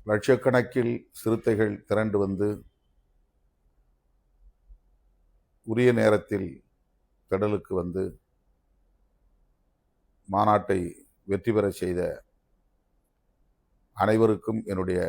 லட்சக்கணக்கில் சிறுத்தைகள் திரண்டு வந்து உரிய நேரத்தில் திடலுக்கு வந்து மாநாட்டை வெற்றி பெற செய்த அனைவருக்கும் என்னுடைய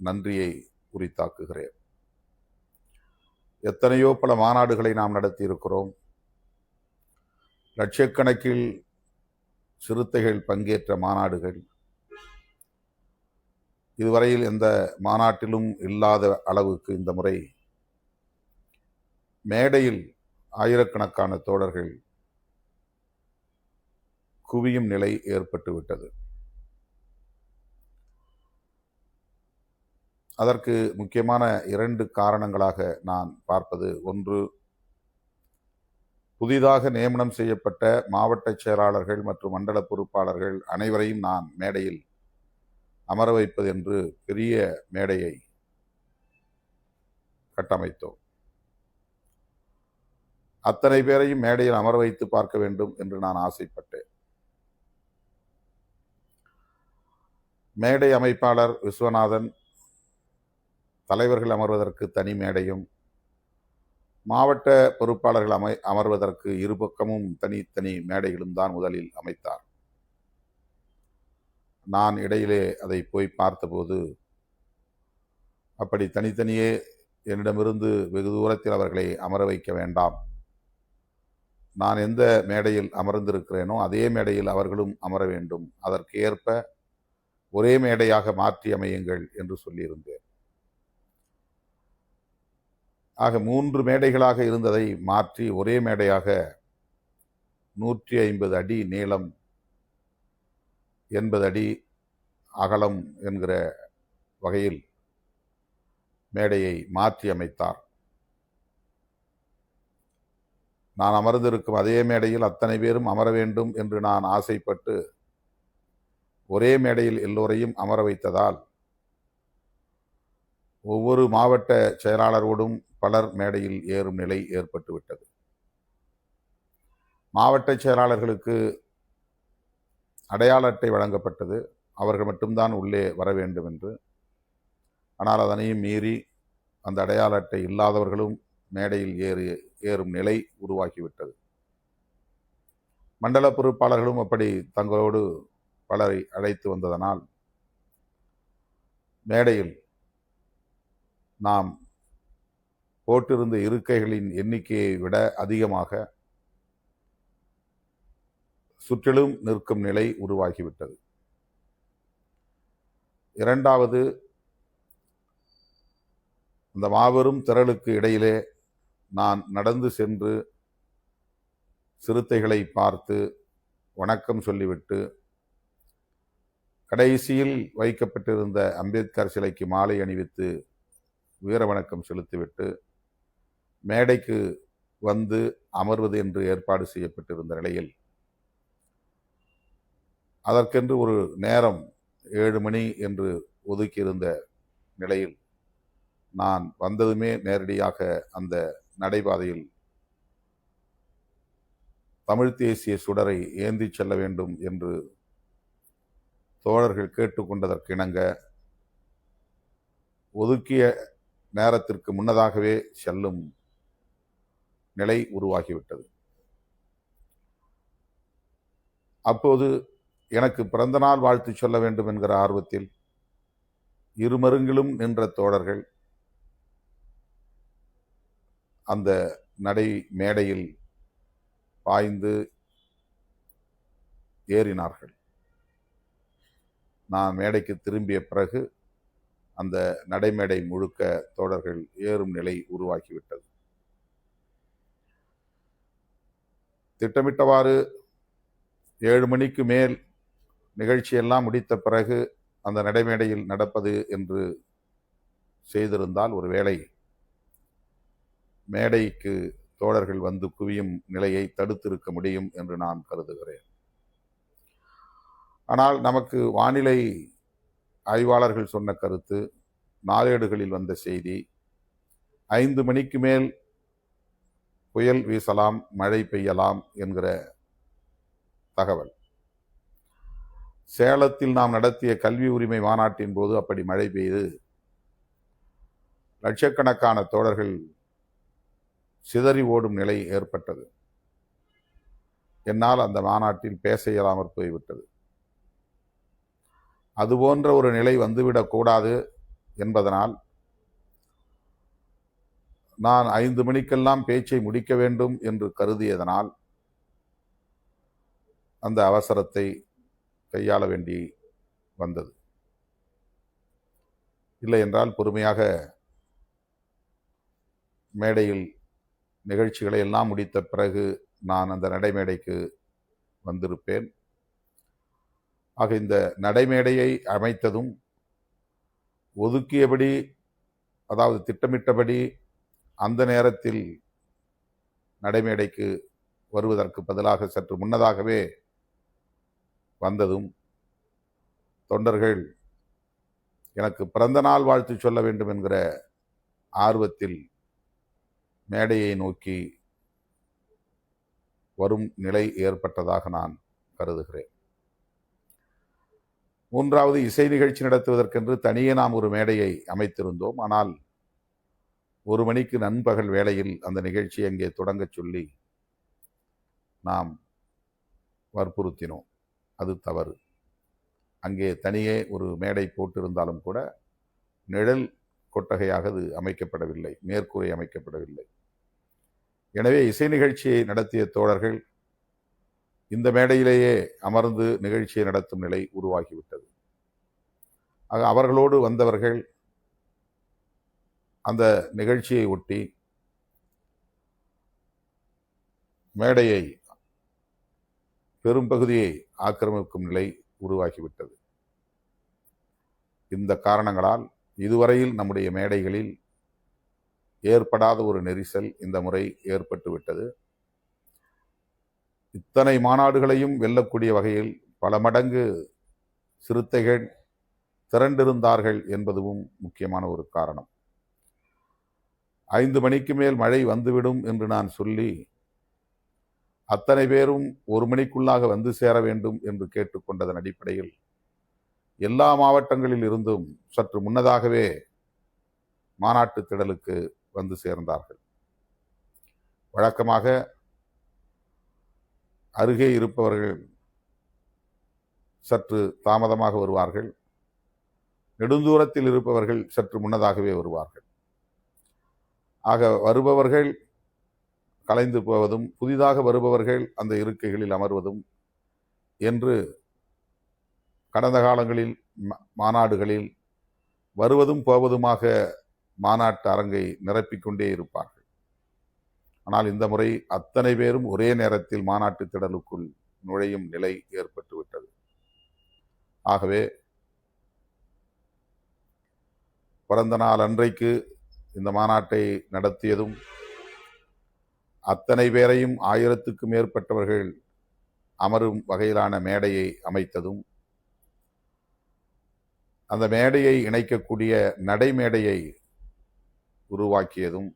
நன்றியை உரித்தாக்குகிறேன். எத்தனையோ பல மாநாடுகளை நாம் நடத்தி இருக்கிறோம். லட்சக்கணக்கில் சிறுத்தைகள் பங்கேற்ற மாநாடுகள் இதுவரையில் எந்த மாநாட்டிலும் இல்லாத அளவுக்கு இந்த முறை மேடையில் ஆயிரக்கணக்கான தோழர்கள் குவியும் நிலை ஏற்பட்டுவிட்டது. அதற்கு முக்கியமான 2 காரணங்களாக நான் பார்ப்பது, ஒன்று, புதிதாக நியமனம் செய்யப்பட்ட மாவட்ட செயலாளர்கள் மற்றும் மண்டல பொறுப்பாளர்கள் அனைவரையும் நான் மேடையில் அமர வைப்பது என்று பெரிய மேடையை கட்டமைத்தோம். அத்தனை பேரையும் மேடையில் அமர வைத்து பார்க்க வேண்டும் என்று நான் ஆசைப்பட்டேன். மேடை அமைப்பாளர் விஸ்வநாதன் தலைவர்கள் அமர்வதற்கு தனி மேடையும், மாவட்ட பொறுப்பாளர்கள் அமர்வதற்கு இருபக்கமும் தனித்தனி மேடைகளும் தான் முதலில் அமைத்தார். நான் இடையிலே அதை போய் பார்த்தபோது அப்படி தனித்தனியே என்னிடமிருந்து வெகு தூரத்தில் அவர்களை அமர வைக்க வேண்டாம், நான் எந்த மேடையில் அமர்ந்திருக்கிறேனோ அதே மேடையில் அவர்களும் அமர வேண்டும், அதற்கு ஏற்ப ஒரே மேடையாக மாற்றி அமையுங்கள் என்று சொல்லியிருந்தேன். ஆக 3 மேடைகளாக இருந்ததை மாற்றி ஒரே மேடையாக 150 அடி நீளம் 80 அடி அகலம் என்கிற வகையில் மேடையை மாற்றி அமைத்தார். நான் அமர்ந்திருக்கும் அதே மேடையில் அத்தனை பேரும் அமர வேண்டும் என்று நான் ஆசைப்பட்டு ஒரே மேடையில் எல்லோரையும் அமர வைத்ததால் ஒவ்வொரு மாவட்ட செயலாளரோடும் பலர் மேடையில் ஏறும் நிலை ஏற்பட்டுவிட்டது. மாவட்ட செயலாளர்களுக்கு அடையாள அட்டை வழங்கப்பட்டது, அவர்கள் மட்டும்தான் உள்ளே வர வேண்டும் என்று. ஆனால் அதனையும் மீறி அந்த அடையாள அட்டை இல்லாதவர்களும் மேடையில் ஏறும் நிலை உருவாகிவிட்டது. மண்டல பொறுப்பாளர்களும் அப்படி தங்களோடு பலரை அழைத்து வந்ததனால் மேடையில் நாம் போட்டிருந்த இருக்கைகளின் எண்ணிக்கையை விட அதிகமாக சுற்றிலும் நிற்கும் நிலை உருவாகிவிட்டது. இரண்டாவது, இந்த மாபெரும் திரளுக்கு இடையிலே நான் நடந்து சென்று சிறுத்தைகளை பார்த்து வணக்கம் சொல்லிவிட்டு கடைசியில் வைக்கப்பட்டிருந்த அம்பேத்கர் சிலைக்கு மாலை அணிவித்து வீர வணக்கம் செலுத்திவிட்டு மேடைக்கு வந்து அமர்வது என்று ஏற்பாடு செய்யப்பட்டிருந்த நிலையில் அதற்கென்று ஒரு நேரம் 7 மணி என்று ஒதுக்கியிருந்த நிலையில் நான் வந்ததுமே நேரடியாக அந்த நடைபாதையில் தமிழ் தேசிய சுடரை ஏந்தி செல்ல வேண்டும் என்று தோழர்கள் கேட்டுக்கொண்டதற்கு இணங்க ஒதுக்கிய நேரத்திற்கு முன்னதாகவே செல்லும் நிலை உருவாகிவிட்டது. அப்போது எனக்கு பிறந்தநாள் வாழ்த்து சொல்ல வேண்டும் என்கிற ஆர்வத்தில் இருமருங்கிலும் நின்ற தோழர்கள் அந்த நடை மேடையில் பாய்ந்து ஏறினார்கள். நான் மேடைக்கு திரும்பிய பிறகு அந்த நடைமேடை முழுக்க தோழர்கள் ஏறும் நிலை உருவாக்கிவிட்டது. திட்டமிட்டவாறு 7 மணிக்கு மேல் நிகழ்ச்சியெல்லாம் முடித்த பிறகு அந்த நடைமேடையில் நடப்பது என்று செய்திருந்தால் ஒருவேளை மேடைக்கு தோழர்கள் வந்து குவியும் நிலையை தடுத்திருக்க முடியும் என்று நான் கருதுகிறேன். ஆனால் நமக்கு வானிலை ஆய்வாளர்கள் சொன்ன கருத்து, நாளேடுகளில் வந்த செய்தி, 5 மணிக்கு மேல் புயல் வீசலாம், மழை பெய்யலாம் என்கிற தகவல். சேலத்தில் நாம் நடத்திய கல்வி உரிமை மாநாட்டின் போது அப்படி மழை பெய்து லட்சக்கணக்கான தோழர்கள் சிதறி ஓடும் நிலை ஏற்பட்டது. என்னால் அந்த மாநாட்டில் பேச இயலாமற் போய்விட்டது. அதுபோன்ற ஒரு நிலை வந்துவிடக்கூடாது என்பதனால் நான் 5 மணிக்கெல்லாம் பேச்சை முடிக்க வேண்டும் என்று கருதியதனால் அந்த அவசரத்தை கையாள வேண்டி வந்தது. இல்லை என்றால் பொறுமையாக மேடையில் நிகழ்ச்சிகளை எல்லாம் முடித்த பிறகு நான் அந்த நடைமேடைக்கு வந்திருப்பேன். ஆக இந்த நடைமேடையை அமைத்ததும் ஒதுக்கியபடி, அதாவது திட்டமிட்டபடி அந்த நேரத்தில் நடைமேடைக்கு வருவதற்கு பதிலாக சற்று முன்னதாகவே வந்ததும் தொண்டர்கள் எனக்கு பிறந்த நாள் வாழ்த்து சொல்ல வேண்டும் என்கிற ஆர்வத்தில் மேடையை நோக்கி வரும் நிலை ஏற்பட்டதாக நான் கருதுகிறேன். மூன்றாவது, இசை நிகழ்ச்சி நடத்துவதற்கென்று தனியே நாம் ஒரு மேடையை அமைத்திருந்தோம். ஆனால் 1 மணிக்கு நண்பகல் வேளையில் அந்த நிகழ்ச்சியை அங்கே தொடங்க சொல்லி நாம் வற்புறுத்தினோம். அது தவறு. அங்கே தனியே ஒரு மேடை போட்டிருந்தாலும் கூட நிழல் கொட்டகையாக அது அமைக்கப்படவில்லை, மேற்கூரை அமைக்கப்படவில்லை. எனவே இசை நிகழ்ச்சியை நடத்திய தோழர்கள் இந்த மேடையிலேயே அமர்ந்து நிகழ்ச்சியை நடத்தும் நிலை உருவாகிவிட்டது. ஆக அவர்களோடு வந்தவர்கள் அந்த நிகழ்ச்சியை ஒட்டி மேடையை பெரும்பகுதியை ஆக்கிரமிக்கும் நிலை உருவாகிவிட்டது. இந்த காரணங்களால் இதுவரையில் நம்முடைய மேடைகளில் ஏற்படாத ஒரு நெரிசல் இந்த முறை ஏற்பட்டுவிட்டது. இத்தனை மாநாடுகளையும் வெல்லக்கூடிய வகையில் பல மடங்கு சிறுத்தைகள் திரண்டிருந்தார்கள் என்பதும் முக்கியமான ஒரு காரணம். 5 மணிக்கு மேல் மழை வந்துவிடும் என்று நான் சொல்லி அத்தனை பேரும் 1 மணிக்குள்ளாக வந்து சேர வேண்டும் என்று கேட்டுக்கொண்டதன் அடிப்படையில் எல்லா மாவட்டங்களில் இருந்தும் சற்று முன்னதாகவே மாநாட்டு திடலுக்கு வந்து சேர்ந்தார்கள். வழக்கமாக அருகே இருப்பவர்கள் சற்று தாமதமாக வருவார்கள், நெடுந்தூரத்தில் இருப்பவர்கள் சற்று முன்னதாகவே வருவார்கள். ஆக வருபவர்கள் கலைந்து போவதும் புதிதாக வருபவர்கள் அந்த இருக்கைகளில் அமர்வதும் என்று கடந்த காலங்களில் மாநாடுகளில் வருவதும் போவதுமாக மாநாட்டு அரங்கை நிரப்பிக்கொண்டே இருப்பார்கள். ஆனால் இந்த முறை அத்தனை பேரும் ஒரே நேரத்தில் மாநாட்டு திடலுக்குள் நுழையும் நிலை ஏற்பட்டுவிட்டது. ஆகவே பிறந்த நாள் அன்றைக்கு இந்த மாநாட்டை நடத்தியதும் அத்தனை பேரையும் 1000க்கும் மேற்பட்டவர்கள் அமரும் வகையிலான மேடையை அமைத்ததும் அந்த மேடையை இணைக்கக்கூடிய நடைமேடையை உருவாக்கியதும்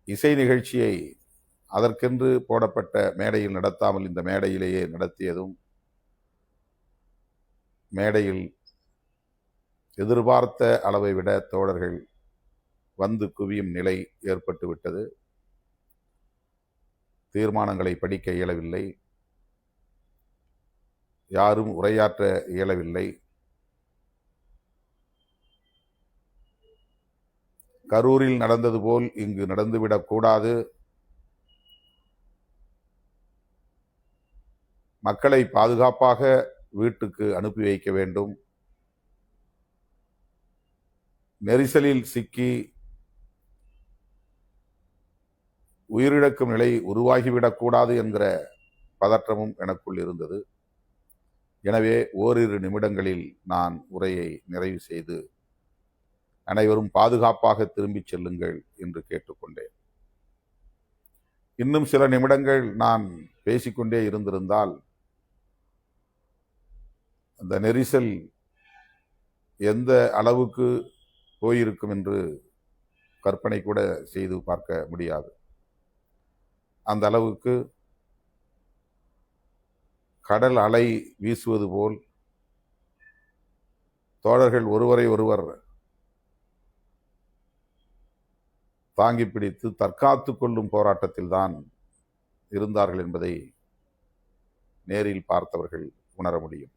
இசை நிகழ்ச்சியை அதற்கென்று போடப்பட்ட மேடையில் நடத்தாமல் இந்த மேடையிலேயே நடத்தியதும் மேடையில் எதிர்பார்த்த அளவை விட தோழர்கள் வந்து குவியும் நிலை ஏற்பட்டுவிட்டது. தீர்மானங்களை படிக்க இயலவில்லை, யாரும் உரையாற்ற இயலவில்லை. கரூரில் நடந்தது போல் இங்கு நடந்துவிடக்கூடாது, மக்களை பாதுகாப்பாக வீட்டுக்கு அனுப்பி வைக்க வேண்டும், நெரிசலில் சிக்கி உயிரிழக்கும் நிலை உருவாகிவிடக்கூடாது என்கிற பதற்றமும் எனக்குள் இருந்தது. எனவே ஓரிரு நிமிடங்களில் நான் உரையை நிறைவு செய்து அனைவரும் பாதுகாப்பாக திரும்பிச் செல்லுங்கள் என்று கேட்டுக்கொண்டேன். இன்னும் சில நிமிடங்கள் நான் பேசிக்கொண்டே இருந்திருந்தால் அந்த நெரிசல் எந்த அளவுக்கு போயிருக்கும் என்று கற்பனை கூட செய்து பார்க்க முடியாது. அந்த அளவுக்கு கடல் அலை வீசுவது போல் தோழர்கள் ஒருவரை ஒருவர் தாங்கி பிடித்து தற்காத்து கொள்ளும் போராட்டத்தில்தான் இருந்தார்கள் என்பதை நேரில் பார்த்தவர்கள் உணர முடியும்.